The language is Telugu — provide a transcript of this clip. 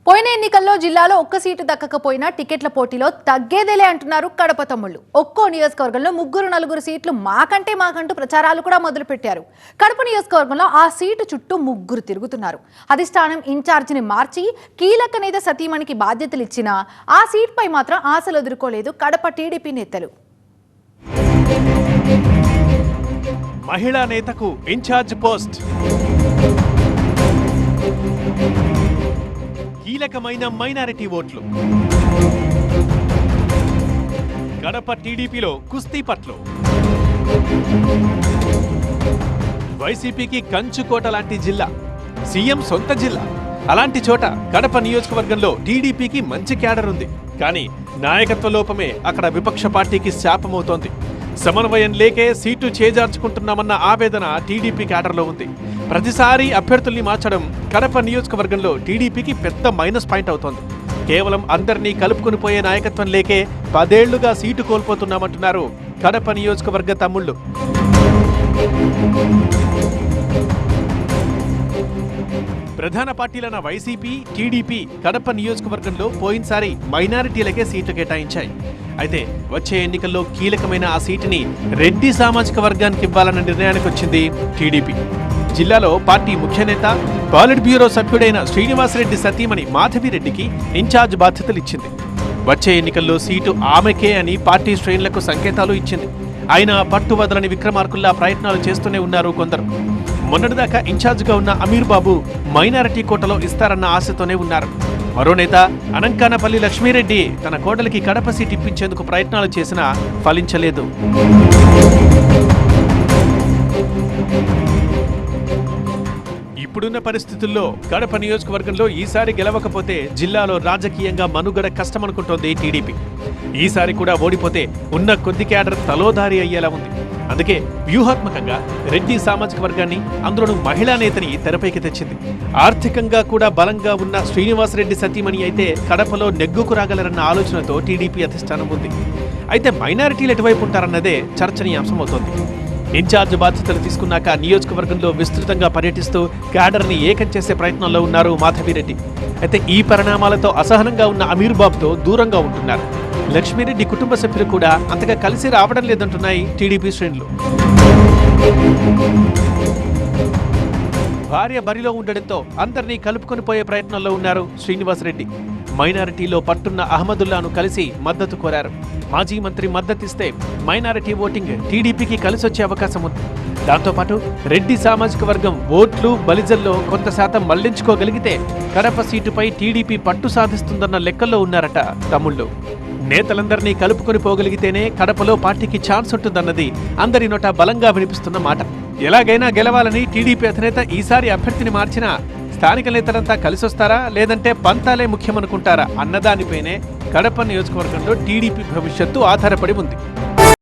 పోయిన ఎన్నికల్లో జిల్లాలో ఒక్క సీటు దక్కకపోయినా టికెట్ల పోటీలో తగ్గేదేలే అంటున్నారు కడప తమ్ముళ్ళు. ఒక్కో నియోజకవర్గంలో ముగ్గురు నలుగురు సీట్లు మాకంటూ ప్రచారాలు కూడా మొదలుపెట్టారు. కడప నియోజకవర్గంలో ఆ సీటు చుట్టూ ముగ్గురు తిరుగుతున్నారు. అధిష్టానం ఇన్ఛార్జిని మార్చి కీలక నేత సతీమణికి బాధ్యతలు ఇచ్చినా ఆ సీట్పై మాత్రం ఆశలు ఎదుర్కోలేదు కడప టీడీపీ నేతలు. మహిళా నేతకు ఇన్ఛార్జ్ పోస్ట్, కీలకమైన మైనారిటీ ఓట్లు, కడప టీడీపీలో కుస్తీ పట్లు, వైసీపీకి కంచుకోట లాంటి జిల్లా, సీఎం సొంత జిల్లా. అలాంటి చోట కడప నియోజకవర్గంలో టీడీపీకి మంచి క్యాడర్ ఉంది. కానీ నాయకత్వ లోపమే అక్కడ విపక్ష పార్టీకి శాపమవుతోంది. సమన్వయం లేకే సీటు చేజార్చుకుంటున్నామన్న ఆవేదన టీడీపీ క్యాడర్లో ఉంది. ప్రతిసారి అభ్యర్థుల్ని మార్చడం కడప నియోజకవర్గంలో టీడీపీకి పెద్ద మైనస్ పాయింట్ అవుతోంది. కేవలం అందరినీ కలుపుకుని పోయే నాయకత్వం లేకే 10 ఏళ్లుగా సీటు కోల్పోతున్నామంటున్నారు కడప నియోజకవర్గ తమ్ముళ్ళు. ప్రధాన పార్టీలైన వైసీపీ, టీడీపీ కడప నియోజకవర్గంలో పోయినసారి మైనారిటీలకే సీట్లు కేటాయించాయి. అయితే వచ్చే ఎన్నికల్లో కీలకమైన ఆ సీటుని రెడ్డి సామాజిక వర్గానికి ఇవ్వాలన్న నిర్ణయానికి వచ్చింది టీడీపీ. జిల్లాలో పార్టీ ముఖ్య నేత, పాలిట్ బ్యూరో సభ్యుడైన శ్రీనివాసరెడ్డి సతీమణి మాధవిరెడ్డికి ఇన్ఛార్జ్ బాధ్యతలు ఇచ్చింది. వచ్చే ఎన్నికల్లో సీటు ఆమెకే అని పార్టీ శ్రేణులకు సంకేతాలు ఇచ్చింది. ఆయన పట్టు వదలని విక్రమార్కుల్లా ప్రయత్నాలు చేస్తూనే ఉన్నారు కొందరు. మొన్నటిదాకా ఇన్ఛార్జిగా ఉన్న అమీర్ బాబు మైనారిటీ కోటలో ఇస్తారన్న ఆశతోనే ఉన్నారు. మరో నేత అనంకానపల్లి లక్ష్మీరెడ్డి తన కోటలకి కడప సీట్ ఇప్పించేందుకు ప్రయత్నాలు చేసినా ఫలించలేదు. ఇప్పుడున్న పరిస్థితుల్లో కడప నియోజకవర్గంలో ఈసారి గెలవకపోతే జిల్లాలో రాజకీయంగా మనుగడ కష్టమనుకుంటోంది టీడీపీ. ఈసారి కూడా ఓడిపోతే ఉన్న కొద్ది క్యాడర్ తలోదారి అయ్యేలా ఉంది. అందుకే వ్యూహాత్మకంగా రెడ్డి సామాజిక వర్గాన్ని, అందులోనూ మహిళా నేతని తెరపైకి తెచ్చింది. ఆర్థికంగా కూడా బలంగా ఉన్న శ్రీనివాసరెడ్డి సతీమణి అయితే కడపలో నెగ్గుకు రాగలరన్న ఆలోచనతో టీడీపీ అధిష్టానం ఉంది. అయితే మైనారిటీలు ఎటువైపు ఉంటారన్నదే చర్చనీయాంశమవుతోంది. ఇన్ఛార్జ్ బాధ్యతలు తీసుకున్నాక నియోజకవర్గంలో విస్తృతంగా పర్యటిస్తూ క్యాడర్ని ఏకం చేసే ప్రయత్నంలో ఉన్నారు మాధవిరెడ్డి. అయితే ఈ పరిణామాలతో అసహనంగా ఉన్న అమీర్ బాబుతో దూరంగా ఉంటున్నారు. లక్ష్మీరెడ్డి కుటుంబ సభ్యులు కూడా అంతగా కలిసి రావడం లేదంటున్నాయి టీడీపీ శ్రేణులు. భార్య బరిలో ఉండడంతో అందరినీ కలుపుకొని పోయే ప్రయత్నంలో ఉన్నారు శ్రీనివాసరెడ్డి. మైనారిటీలో పట్టున్న అహ్మదుల్లాను కలిసి మద్దతు కోరారు. మాజీ మంత్రి మద్దతిస్తే మైనారిటీ ఓటింగ్ టీడీపీకి కలిసొచ్చే అవకాశం ఉంది. దాంతోపాటు రెడ్డి సామాజిక వర్గం ఓట్లు బలిజల్లో కొంత శాతం మళ్లించుకోగలిగితే కడప సీటుపై టీడీపీ పట్టు సాధిస్తుందన్న లెక్కల్లో ఉన్నారట తమ్ముళ్ళు. నేతలందరినీ కలుపుకొని పోగలిగితేనే కడపలో పార్టీకి ఛాన్స్ ఉంటుందన్నది అందరి నోట బలంగా వినిపిస్తున్న మాట. ఎలాగైనా గెలవాలని టీడీపీ అధినేత ఈసారి అభ్యర్థిని మార్చినా స్థానిక నేతలంతా కలిసొస్తారా, లేదంటే పంతాలే ముఖ్యమనుకుంటారా అన్నదానిపైనే కడప నియోజకవర్గంలో టీడీపీ భవిష్యత్తు ఆధారపడి ఉంది.